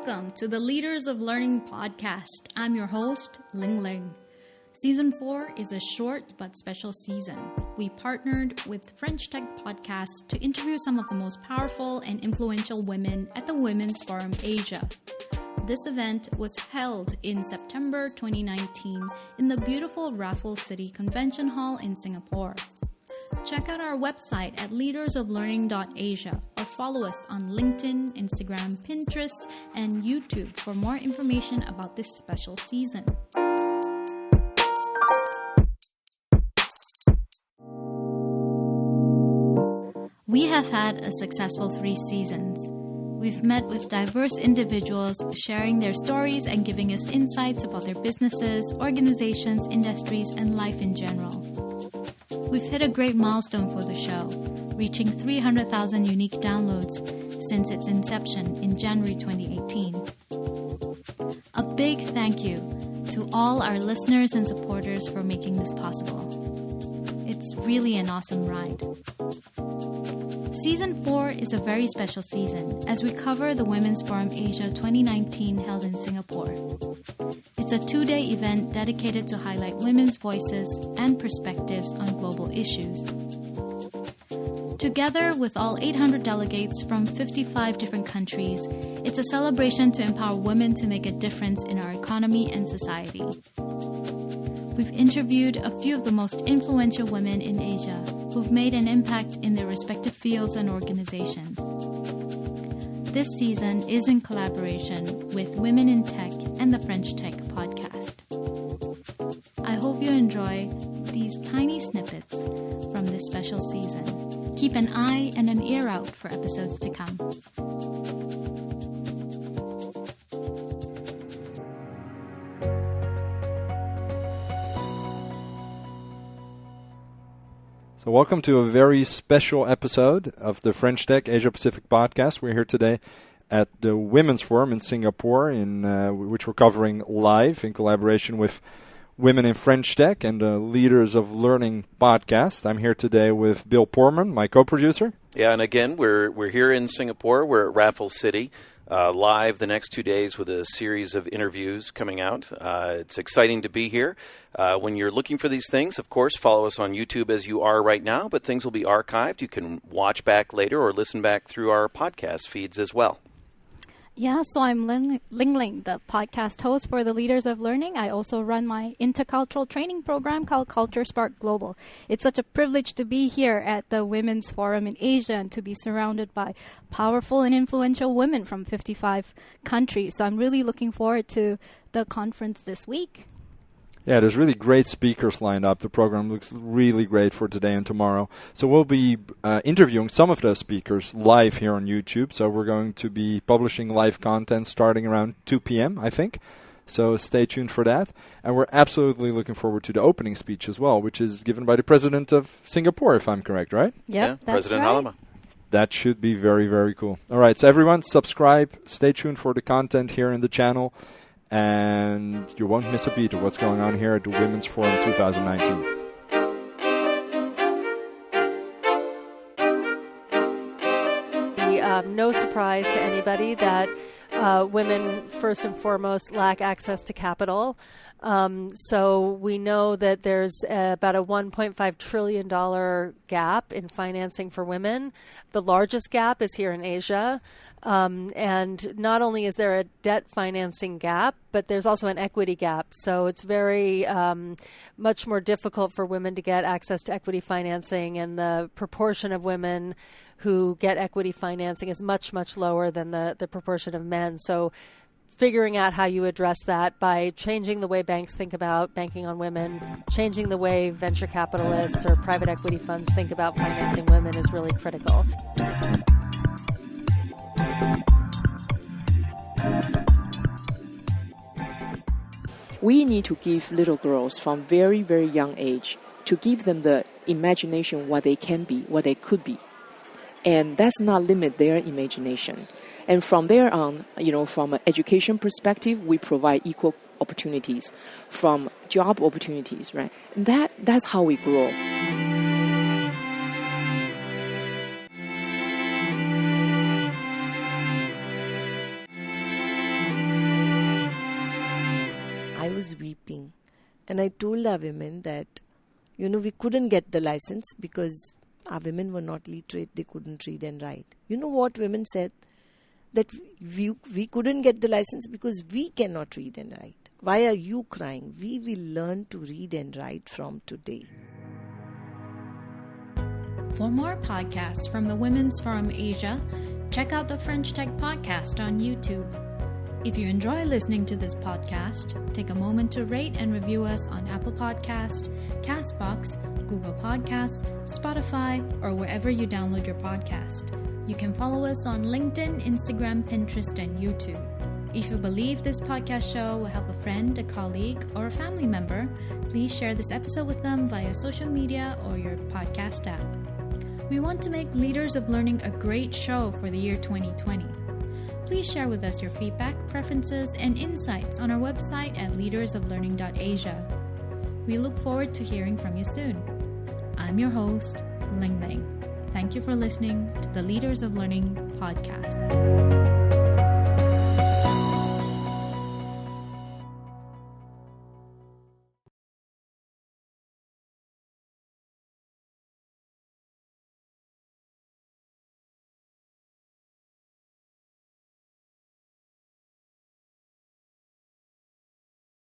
Welcome to the Leaders of Learning podcast. I'm your host, Ling Ling. Season 4 is a short but special season. We partnered with French Tech Podcast to interview some of the most powerful and influential women at the Women's Forum Asia. This event was held in September 2019 in the beautiful Raffles City Convention Hall in Singapore. Check out our website at leadersoflearning.asia or follow us on LinkedIn, Instagram, Pinterest, and YouTube for more information about this special season. We have had a successful 3 seasons. We've met with diverse individuals sharing their stories and giving us insights about their businesses, organizations, industries, and life in general. We've hit a great milestone for the show, reaching 300,000 unique downloads since its inception in January 2018. A big thank you to all our listeners and supporters for making this possible. It's really an awesome ride. Season 4 is a very special season as we cover the Women's Forum Asia 2019 held in Singapore. It's a 2-day event dedicated to highlight women's voices and perspectives on global issues. Together with all 800 delegates from 55 different countries, it's a celebration to empower women to make a difference in our economy and society. We've interviewed a few of the most influential women in Asia who've made an impact in their respective fields and organizations. This season is in collaboration with Women in Tech and the French Tech Podcast. I hope you enjoy these tiny snippets from this special season. Keep an eye and an ear out for episodes to come. So welcome to a very special episode of the French Tech Asia Pacific podcast. We're here today at the Women's Forum in Singapore, which we're covering live in collaboration with Women in French Tech and the Leaders of Learning podcast. I'm here today with Bill Porman, my co-producer. Yeah, and again, we're here in Singapore. We're at Raffles City. Live the next 2 days with a series of interviews coming out. It's exciting to be here. When you're looking for these things, of course, follow us on YouTube as you are right now, but things will be archived. You can watch back later or listen back through our podcast feeds as well. Yeah, so I'm Ling Ling, the podcast host for the Leaders of Learning. I also run my intercultural training program called Culture Spark Global. It's such a privilege to be here at the Women's Forum in Asia and to be surrounded by powerful and influential women from 55 countries. So I'm really looking forward to the conference this week. Yeah, there's really great speakers lined up. The program looks really great for today and tomorrow. So we'll be interviewing some of those speakers live here on YouTube. So we're going to be publishing live content starting around 2 p.m., I think. So stay tuned for that. And we're absolutely looking forward to the opening speech as well, which is given by the president of Singapore, if I'm correct, right? Yep, that's President right. Halima. That should be very, very cool. All right, so everyone subscribe. Stay tuned for the content here in the channel. And you won't miss a beat of what's going on here at the Women's Forum 2019. No surprise to anybody that women, first and foremost, lack access to capital. So we know that there's about a $1.5 trillion gap in financing for women. The largest gap is here in Asia. And not only is there a debt financing gap, but there's also an equity gap. So it's very much more difficult for women to get access to equity financing, and the proportion of women who get equity financing is much, much lower than the proportion of men. So figuring out how you address that by changing the way banks think about banking on women, changing the way venture capitalists or private equity funds think about financing women is really critical. We need to give little girls from very, very young age to give them the imagination what they can be, what they could be. And that's not limit their imagination. And from there on, from an education perspective, we provide equal opportunities from job opportunities, right? That's how we grow. was weeping. And I told our women that, we couldn't get the license because our women were not literate. They couldn't read and write. You know what women said? That we couldn't get the license because we cannot read and write. Why are you crying? We will learn to read and write from today. For more podcasts from the Women's Forum Asia, check out the French Tech Podcast on YouTube. If you enjoy listening to this podcast, take a moment to rate and review us on Apple Podcast, Castbox, Google Podcasts, Spotify, or wherever you download your podcast. You can follow us on LinkedIn, Instagram, Pinterest, and YouTube. If you believe this podcast show will help a friend, a colleague, or a family member, please share this episode with them via social media or your podcast app. We want to make Leaders of Learning a great show for the year 2020. Please share with us your feedback, preferences, and insights on our website at leadersoflearning.asia. We look forward to hearing from you soon. I'm your host, Ling Ling. Thank you for listening to the Leaders of Learning podcast.